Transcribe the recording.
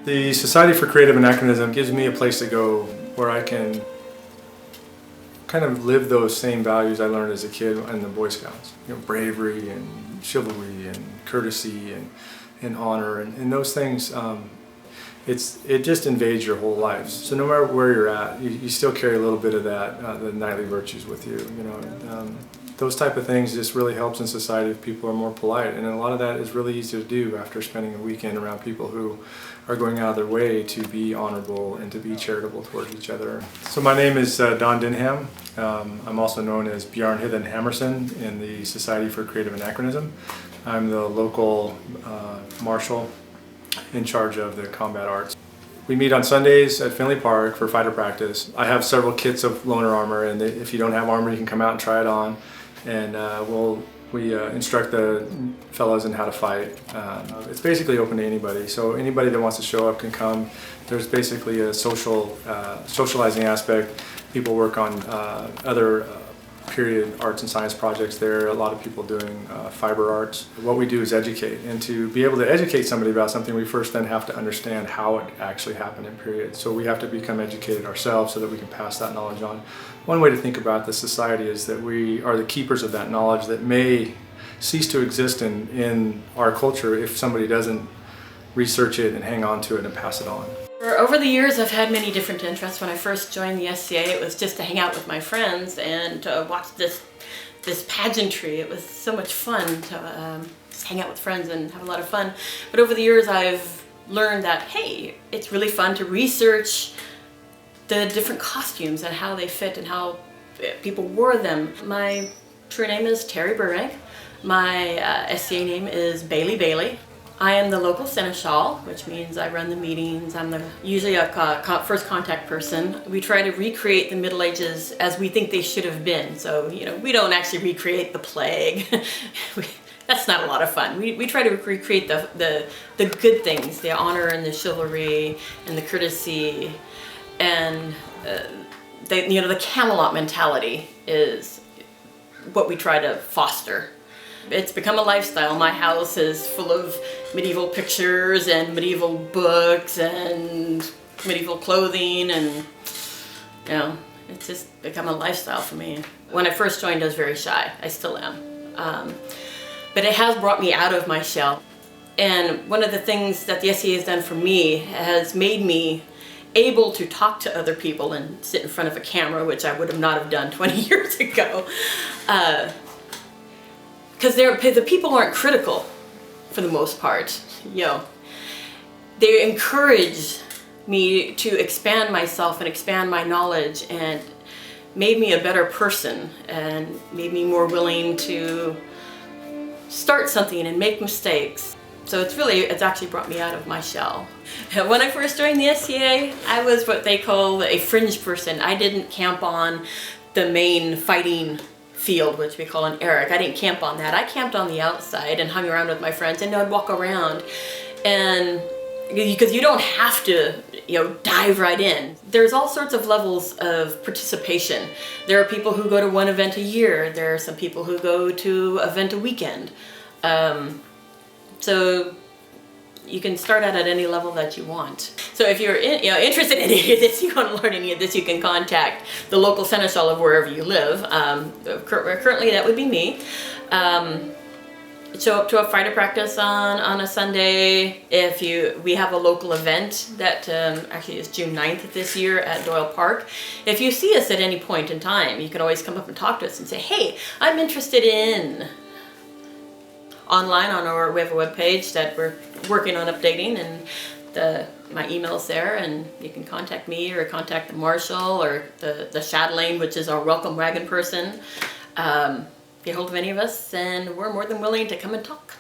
The Society for Creative Anachronism gives me a place to go where I can kind of live those same values I learned as a kid in the Boy Scouts. You know, bravery and chivalry and courtesy and honor and those things. It just invades your whole life. So no matter where you're at, you still carry a little bit of that, the knightly virtues with you. You know, those type of things just really helps in society if people are more polite. And a lot of that is really easy to do after spending a weekend around people who are going out of their way to be honorable and to be charitable towards each other. So my name is Don Dinham. I'm also known as Bjarne Hithen Hammerson in the Society for Creative Anachronism. I'm the local marshal in charge of the combat arts. We meet on Sundays at Finley Park for fighter practice. I have several kits of loaner armor, and if you don't have armor, you can come out and try it on. And we instruct the fellows in how to fight. It's basically open to anybody, so anybody that wants to show up can come. There's basically a socializing aspect. People work on other period arts and science projects there. A lot of people doing fiber arts. What we do is educate, and to be able to educate somebody about something, we first then have to understand how it actually happened in period. So we have to become educated ourselves so that we can pass that knowledge on. One way to think about the society is that we are the keepers of that knowledge that may cease to exist in our culture if somebody doesn't research it and hang on to it and pass it on. Over the years, I've had many different interests. When I first joined the SCA, it was just to hang out with my friends and to watch this pageantry. It was so much fun to just hang out with friends and have a lot of fun. But over the years, I've learned that, hey, it's really fun to research the different costumes and how they fit and how people wore them. My true name is Terry Burbank. My SCA name is Bailey. I am the local seneschal, which means I run the meetings. I'm usually a first contact person. We try to recreate the Middle Ages as we think they should have been. So, you know, we don't actually recreate the plague. That's not a lot of fun. We try to recreate the good things, the honor and the chivalry and the courtesy, and the Camelot mentality is what we try to foster. It's become a lifestyle. My house is full of medieval pictures and medieval books and medieval clothing, and you know, it's just become a lifestyle for me. When I first joined, I was very shy. I still am. But it has brought me out of my shell. And one of the things that the SCA has done for me has made me able to talk to other people and sit in front of a camera, which I would not have done 20 years ago. Because the people aren't critical, for the most part. You know, they encourage me to expand myself and expand my knowledge, and made me a better person and made me more willing to start something and make mistakes. So it's actually brought me out of my shell. When I first joined the SCA, I was what they call a fringe person. I didn't camp on the main fighting field, which we call an Eric. I didn't camp on that. I camped on the outside and hung around with my friends, and I'd walk around, and because you don't have to, you know, dive right in. There's all sorts of levels of participation. There are people who go to one event a year. There are some people who go to an event a weekend. So you can start out at any level that you want. So if you're interested in any of this, you want to learn any of this, you can contact the local seneschal of wherever you live. Currently that would be me. Show up to a fighter practice on a Sunday. We have a local event that actually is June 9th this year at Doyle Park. If you see us at any point in time, you can always come up and talk to us and say, hey, I'm interested in. Online we have a webpage that we're working on updating, and my email's there, and you can contact me or contact the marshal or the chatelaine, which is our welcome wagon person. Get hold of any of us, and we're more than willing to come and talk.